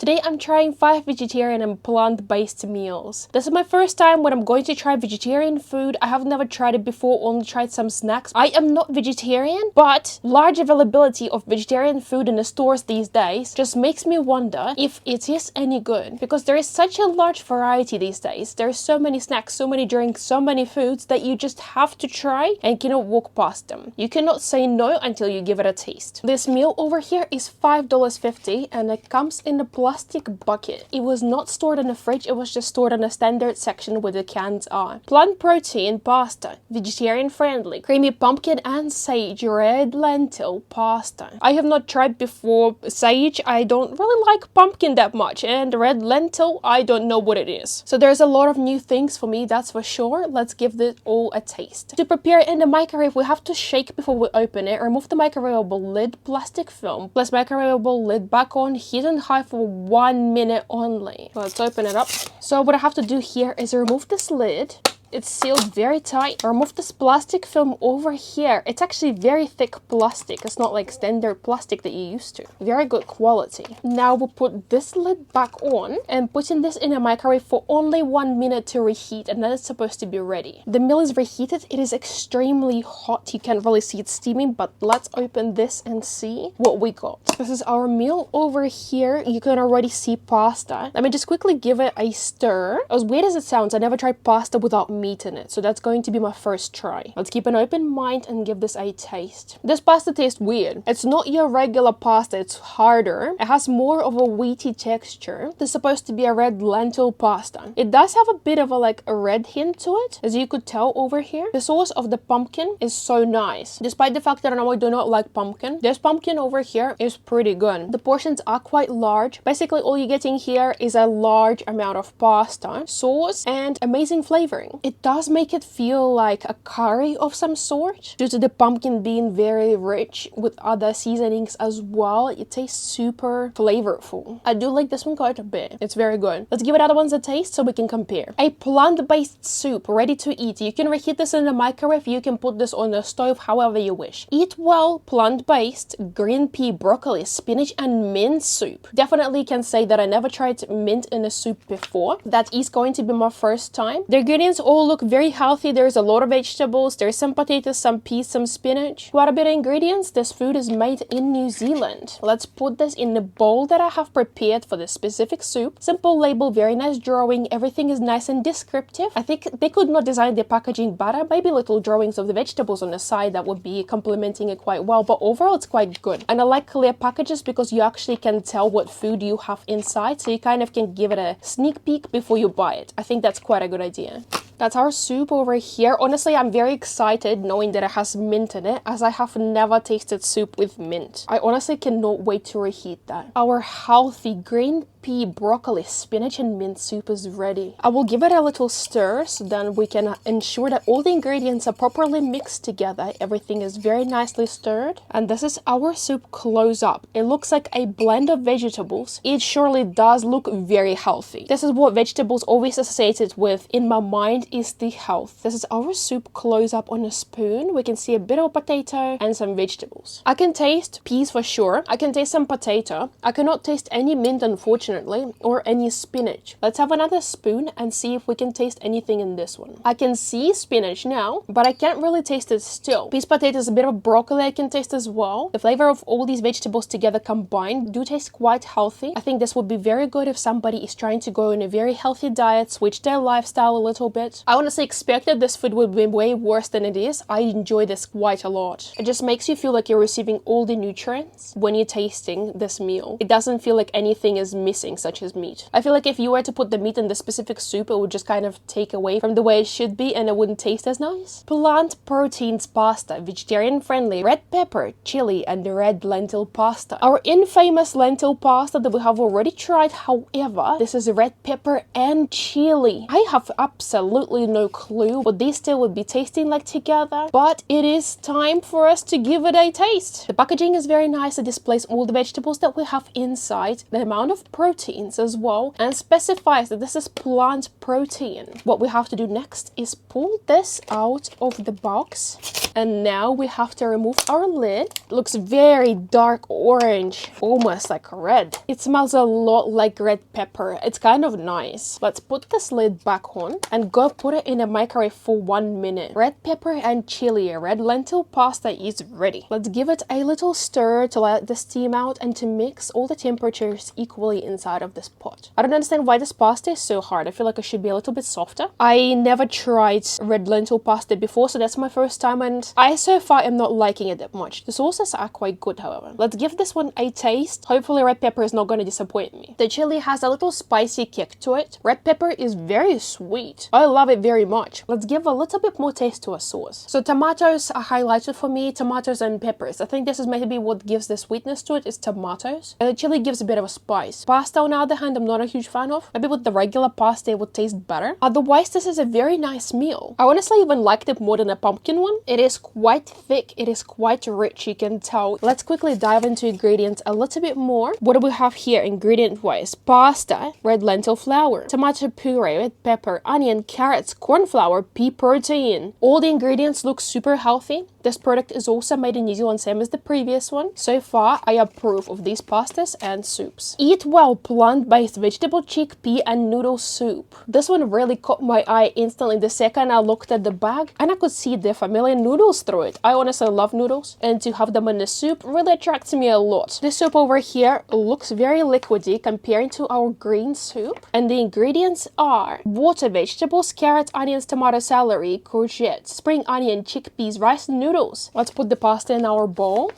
Today I'm trying 5 vegetarian and plant-based meals. This is my first time when I'm going to try vegetarian food. I have never tried it before, only tried some snacks. I am not vegetarian, but large availability of vegetarian food in the stores these days just makes me wonder if it is any good. Because there is such a large variety these days. There are so many snacks, so many drinks, so many foods that you just have to try and cannot walk past them. You cannot say no until you give it a taste. This meal over here is $5.50 and it comes in a plastic bucket. It was not stored in the fridge, it was just stored in a standard section where the cans are. Plant protein pasta, vegetarian friendly, creamy pumpkin and sage red lentil pasta. I have not tried before sage. I don't really like pumpkin that much, and red lentil, I don't know what it is. So there's a lot of new things for me, that's for sure. Let's give this all a taste. To prepare in the microwave, we have to shake before we open it. Remove the microwavable lid plastic film. Place microwavable lid back on, heat and high for 1 minute only. Let's open it up. So what I have to do here is remove this lid. It's sealed very tight. Remove this plastic film over here. It's actually very thick plastic. It's not like standard plastic that you used to. Very good quality. Now we'll put this lid back on and putting this in a microwave for only 1 minute to reheat, and then it's supposed to be ready. The meal is reheated. It is extremely hot. You can't really see it steaming, but let's open this and see what we got. This is our meal over here. You can already see pasta. Let me just quickly give it a stir. As weird as it sounds, I never tried pasta without meat in it, so that's going to be my first try. Let's keep an open mind and give this a taste. This pasta tastes weird. It's not your regular pasta, it's harder. It has more of a wheaty texture. This is supposed to be a red lentil pasta. It does have a bit of a red hint to it, as you could tell over here. The sauce of the pumpkin is so nice. Despite the fact that I know I do not like pumpkin, this pumpkin over here is pretty good. The portions are quite large. Basically all you're getting here is a large amount of pasta, sauce, and amazing flavoring. It does make it feel like a curry of some sort due to the pumpkin being very rich with other seasonings as well. It tastes super flavorful. I do like this one quite a bit. It's very good. Let's give it other ones a taste so we can compare. A plant-based soup ready to eat. You can reheat this in the microwave. You can put this on the stove however you wish. Eat well, plant-based, green pea, broccoli, spinach and mint soup. Definitely can say that I never tried mint in a soup before. That is going to be my first time. The ingredients all look very healthy. There's a lot of vegetables. There's some potatoes, some peas, some spinach. Quite a bit of ingredients. This food is made in New Zealand. Let's put this in the bowl that I have prepared for this specific soup. Simple label, very nice drawing. Everything is nice and descriptive. I think they could not design the packaging better. Maybe little drawings of the vegetables on the side that would be complementing it quite well. But overall, it's quite good. And I like clear packages because you actually can tell what food you have inside. So you kind of can give it a sneak peek before you buy it. I think that's quite a good idea. That's our soup over here. Honestly, I'm very excited knowing that it has mint in it, as I have never tasted soup with mint. I honestly cannot wait to reheat that. Our healthy green pea, broccoli, spinach and mint soup is ready. I will give it a little stir so then we can ensure that all the ingredients are properly mixed together. Everything is very nicely stirred. And this is our soup close up. It looks like a blend of vegetables. It surely does look very healthy. This is what vegetables always associated with in my mind is the health. This is our soup close up on a spoon. We can see a bit of potato and some vegetables. I can taste peas for sure. I can taste some potato. I cannot taste any mint unfortunately, or any spinach. Let's have another spoon and see if we can taste anything in this one. I can see spinach now, but I can't really taste it still. Peas, potatoes, a bit of broccoli I can taste as well. The flavor of all these vegetables together combined do taste quite healthy. I think this would be very good if somebody is trying to go on a very healthy diet, switch their lifestyle a little bit. I honestly expected this food would be way worse than it is. I enjoy this quite a lot. It just makes you feel like you're receiving all the nutrients when you're tasting this meal. It doesn't feel like anything is missing, such as meat. I feel like if you were to put the meat in the specific soup, it would just kind of take away from the way it should be and it wouldn't taste as nice. Plant proteins pasta, vegetarian friendly, red pepper, chili and red lentil pasta. Our infamous lentil pasta that we have already tried, however, this is red pepper and chili. I have absolutely no clue what these two would be tasting like together, but it is time for us to give it a taste. The packaging is very nice. It displays all the vegetables that we have inside, the amount of proteins as well, and specifies that this is plant protein. What we have to do next is pull this out of the box And now we have to remove our lid. It looks very dark orange, almost like red. It smells a lot like red pepper. It's kind of nice. Let's put this lid back on and go put it in the microwave for 1 minute. Red pepper and chili red lentil pasta is ready. Let's give it a little stir to let the steam out and to mix all the temperatures equally inside of this pot. I don't understand why this pasta is so hard. I feel like it should be a little bit softer. I never tried red lentil pasta before, so that's my first time, and I so far am not liking it that much. The sauces are quite good, however. Let's give this one a taste. Hopefully red pepper is not going to disappoint me. The chili has a little spicy kick to it. Red pepper is very sweet. I love it very much. Let's give a little bit more taste to our sauce. So tomatoes are highlighted for me, tomatoes and peppers. I think this is maybe what gives the sweetness to it is tomatoes. And the chili gives a bit of a spice. Pasta on the other hand, I'm not a huge fan of. Maybe with the regular pasta it would taste better. Otherwise, this is a very nice meal. I honestly even liked it more than the pumpkin one. It is quite thick. It is quite rich, you can tell. Let's quickly dive into ingredients a little bit more. What do we have here ingredient wise? Pasta, red lentil flour, tomato puree, red pepper, onion, carrots, corn flour, pea protein. All the ingredients look super healthy. This product is also made in New Zealand, same as the previous one. So far, I approve of these pastas and soups. Eat Well plant-based vegetable chickpea and noodle soup. This one really caught my eye instantly the second I looked at the bag, and I could see the familiar noodles through it. I honestly love noodles, and to have them in the soup really attracts me a lot. This soup over here looks very liquidy comparing to our green soup, and the ingredients are water, vegetables, carrots, onions, tomato, celery, courgette, spring onion, chickpeas, rice, and noodles. Let's put the pasta in our bowl.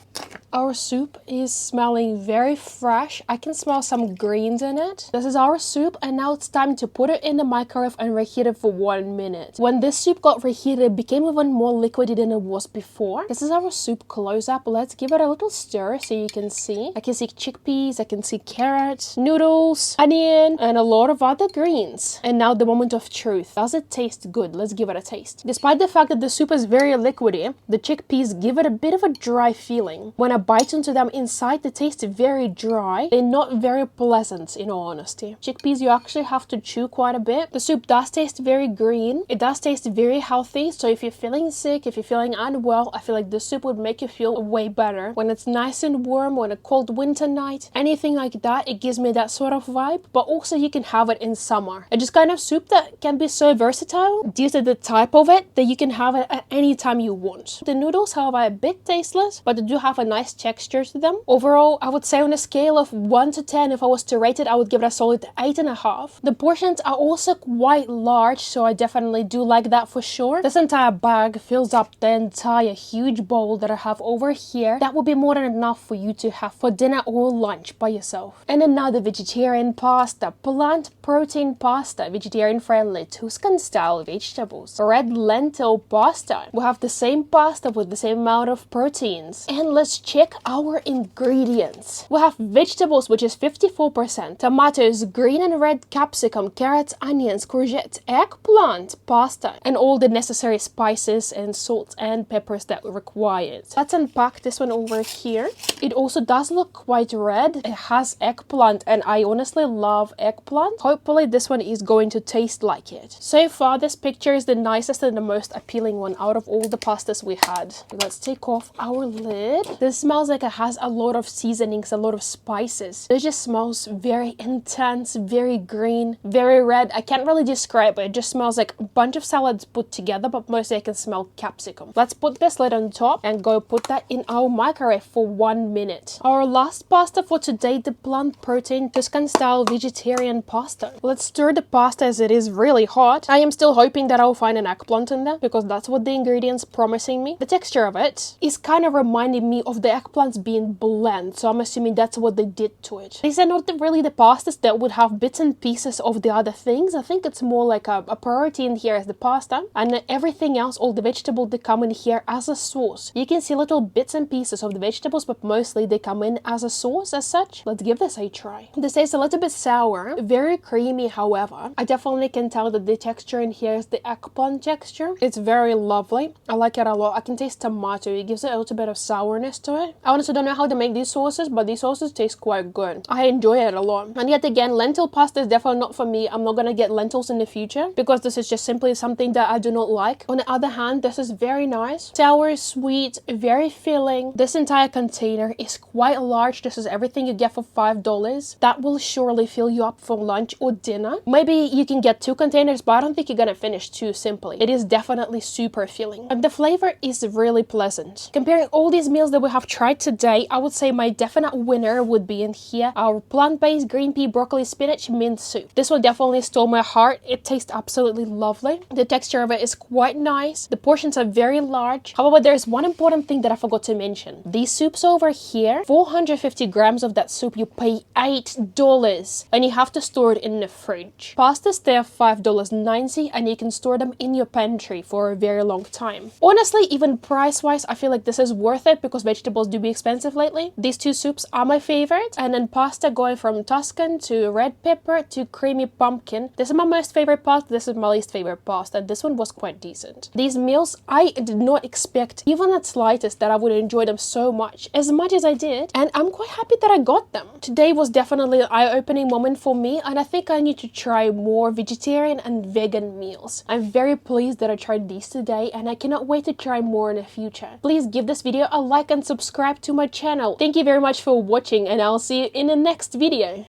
Our soup is smelling very fresh. I can smell some greens in it. This is our soup, and now it's time to put it in the microwave and reheat it for 1 minute. When this soup got reheated, it became even more liquidy than it was before. This is our soup close-up. Let's give it a little stir so you can see. I can see chickpeas, I can see carrots, noodles, onion, and a lot of other greens. And now the moment of truth. Does it taste good? Let's give it a taste. Despite the fact that the soup is very liquidy, the chickpeas give it a bit of a dry feeling. When I bite into them inside, they taste very dry. They're not very pleasant, in all honesty. Chickpeas you actually have to chew quite a bit. The soup does taste very green. It does taste very healthy, so if you're feeling sick, if you're feeling unwell, I feel like the soup would make you feel way better. When it's nice and warm, on a cold winter night, anything like that, it gives me that sort of vibe. But also you can have it in summer. It's just kind of soup that can be so versatile due to the type of it that you can have it at any time you want. The noodles, however, are a bit tasteless, but they do have a nice texture to them. Overall, I would say on a scale of 1 to 10, if I was to rate it, I would give it a solid 8.5. The portions are also quite large, so I definitely do like that for sure. This entire bag fills up the entire huge bowl that I have over here. That would be more than enough for you to have for dinner or lunch by yourself. And another vegetarian pasta, plant protein pasta, vegetarian friendly, Tuscan style vegetables. Red lentil pasta. We have the same pasta with the same amount of proteins. And let's check our ingredients. We have vegetables, which is 54%, tomatoes, green and red capsicum, carrots, onions, courgette, eggplant, pasta, and all the necessary spices and salt and peppers that we required. Let's unpack this one over here. It also does look quite red. It has eggplant, and I honestly love eggplant. Hopefully this one is going to taste like it. So far, this picture is the nicest and the most appealing one out of all the pastas we had. Let's take off our lid. This smells like it has a lot of seasonings, a lot of spices. It just smells very intense, very green, very red. I can't really describe it. It just smells like a bunch of salads put together, but mostly I can smell capsicum. Let's put this lid on top and go put that in our microwave for 1 minute. Our last pasta for today, the plant protein Tuscan style vegetarian pasta. Let's stir the pasta as it is really hot. I am still hoping that I'll find an eggplant in there because that's what the ingredients promising me. The texture of it is kind of reminding me of the eggplants being bland, so I'm assuming that's what they did to it. These are not really the pastas that would have bits and pieces of the other things. I think it's more like a priority in here as the pasta, and everything else, all the vegetables, they come in here as a sauce. You can see little bits and pieces of the vegetables, but mostly they come in as a sauce as such. Let's give this a try. This tastes a little bit sour, very creamy, however. I definitely can tell that the texture in here is the eggplant texture. It's very lovely. I like it a lot. I can taste tomato. It gives it a little bit of sourness to it. I honestly don't know how to make these sauces, but these sauces taste quite good. I enjoy it a lot. And yet again, lentil pasta is definitely not for me. I'm not gonna get lentils in the future because this is just simply something that I do not like. On the other hand, this is very nice. Sour, sweet, very filling. This entire container is quite large. This is everything you get for $5. That will surely fill you up for lunch or dinner. Maybe you can get 2 containers, but I don't think you're gonna finish 2 simply. It is definitely super filling. And the flavor is really pleasant. Comparing all these meals that we have tried today, I would say my definite winner would be in here, our plant-based green pea broccoli spinach mint soup. This one definitely stole my heart. It tastes absolutely lovely. The texture of it is quite nice. The portions are very large. However, there's one important thing that I forgot to mention. These soups over here, 450 grams of that soup, you pay $8 and you have to store it in the fridge. Pastas, they are $5.90 and you can store them in your pantry for a very long time. Honestly, even price-wise, I feel like this is worth it because vegetables do be expensive lately. These 2 soups are my favorite, and then pasta going from Tuscan to red pepper to creamy pumpkin. This is my most favorite pasta. This is my least favorite pasta. This one was quite decent. These meals, I did not expect even at slightest that I would enjoy them so much as I did, and I'm quite happy that I got them. Today was definitely an eye-opening moment for me, and I think I need to try more vegetarian and vegan meals. I'm very pleased that I tried these today, and I cannot wait to try more in the future. Please give this video a like and subscribe to my channel. Thank you very much for watching, and I'll see you in the next video.